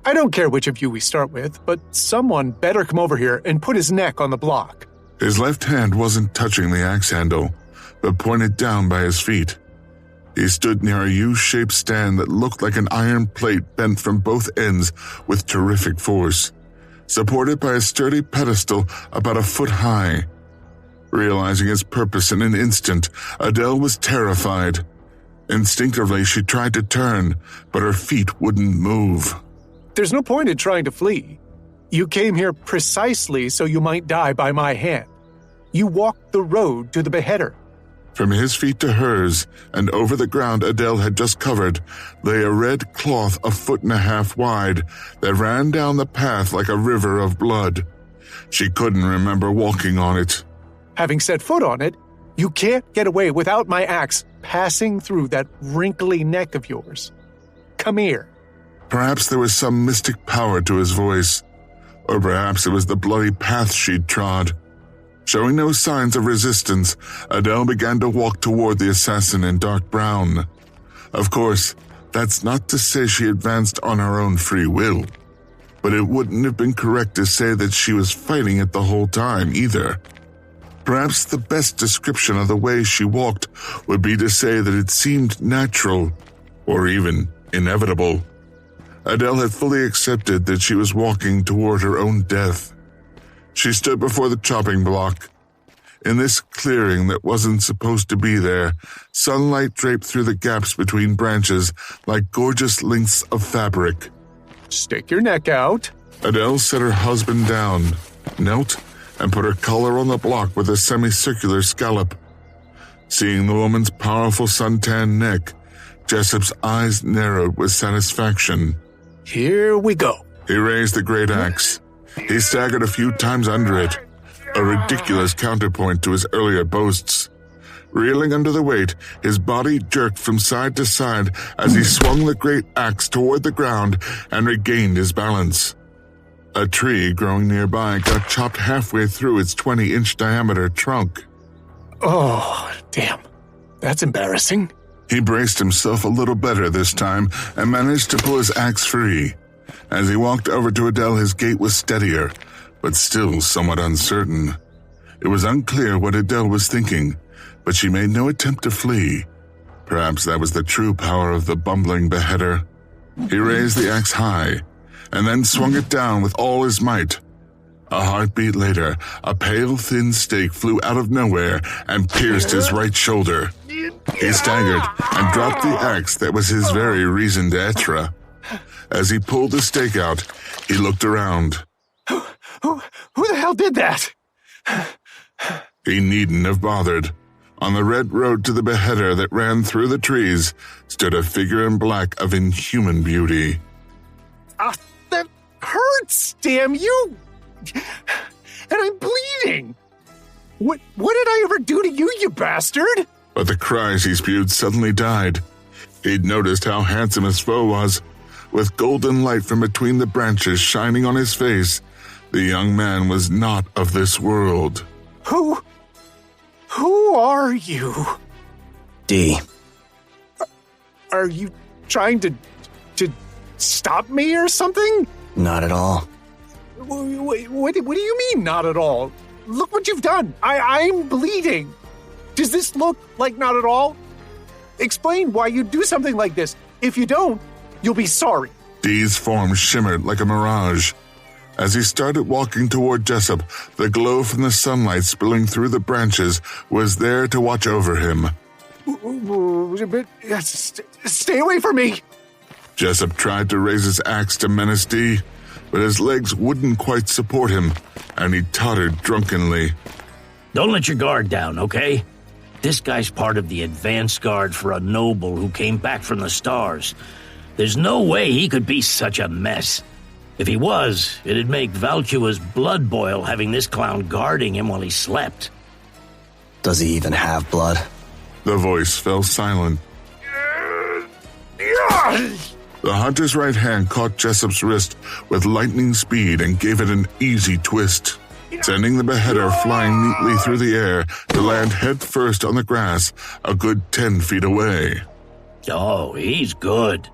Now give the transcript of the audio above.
I don't care which of you we start with, but someone better come over here and put his neck on the block. His left hand wasn't touching the axe handle, but pointed down by his feet. He stood near a U-shaped stand that looked like an iron plate bent from both ends with terrific force, supported by a sturdy pedestal about a foot high. Realizing its purpose in an instant, Adele was terrified. Instinctively, she tried to turn, but her feet wouldn't move. There's no point in trying to flee. You came here precisely so you might die by my hand. You walked the road to the beheader. From his feet to hers, and over the ground Adele had just covered, lay a red cloth 1.5 feet wide that ran down the path like a river of blood. She couldn't remember walking on it. Having set foot on it, you can't get away without my axe passing through that wrinkly neck of yours. Come here. Perhaps there was some mystic power to his voice, or perhaps it was the bloody path she'd trod. Showing no signs of resistance, Adele began to walk toward the assassin in dark brown. Of course, that's not to say she advanced on her own free will, but it wouldn't have been correct to say that she was fighting it the whole time either. Perhaps the best description of the way she walked would be to say that it seemed natural, or even inevitable. Adele had fully accepted that she was walking toward her own death. She stood before the chopping block. In this clearing that wasn't supposed to be there, sunlight draped through the gaps between branches like gorgeous lengths of fabric. Stick your neck out. Adele set her husband down, knelt, and put her collar on the block with a semicircular scallop. Seeing the woman's powerful suntanned neck, Jessup's eyes narrowed with satisfaction. Here we go. He raised the great axe. He staggered a few times under it, a ridiculous counterpoint to his earlier boasts. Reeling under the weight, his body jerked from side to side as he swung the great axe toward the ground and regained his balance. A tree growing nearby got chopped halfway through its 20-inch diameter trunk. Oh, damn. That's embarrassing. He braced himself a little better this time and managed to pull his axe free. As he walked over to Adele, his gait was steadier, but still somewhat uncertain. It was unclear what Adele was thinking, but she made no attempt to flee. Perhaps that was the true power of the bumbling beheader. He raised the axe high, and then swung it down with all his might. A heartbeat later, a pale, thin stake flew out of nowhere and pierced his right shoulder. He staggered and dropped the axe that was his very reason d'etre. As he pulled the stake out, he looked around. Who the hell did that? He needn't have bothered. On the red road to the beheader that ran through the trees stood a figure in black of inhuman beauty. That hurts, damn you! And I'm bleeding! What did I ever do to you, you bastard? But the cries he spewed suddenly died. He'd noticed how handsome his foe was. With golden light from between the branches shining on his face, the young man was not of this world. Who are you? D. Are you trying to stop me or something? Not at all. What do you mean, not at all? Look what you've done. I'm bleeding. Does this look like not at all? Explain why you do something like this. If you don't, you'll be sorry. Dee's form shimmered like a mirage. As he started walking toward Jessup, the glow from the sunlight spilling through the branches was there to watch over him. Stay away from me! Jessup tried to raise his axe to menace Dee, but his legs wouldn't quite support him, and he tottered drunkenly. Don't let your guard down, okay? This guy's part of the advance guard for a noble who came back from the stars. There's no way he could be such a mess. If he was, it'd make Valcua's blood boil having this clown guarding him while he slept. Does he even have blood? The voice fell silent. The hunter's right hand caught Jessup's wrist with lightning speed and gave it an easy twist, sending the beheader flying neatly through the air to land head first on the grass a good 10 feet away. Oh, he's good.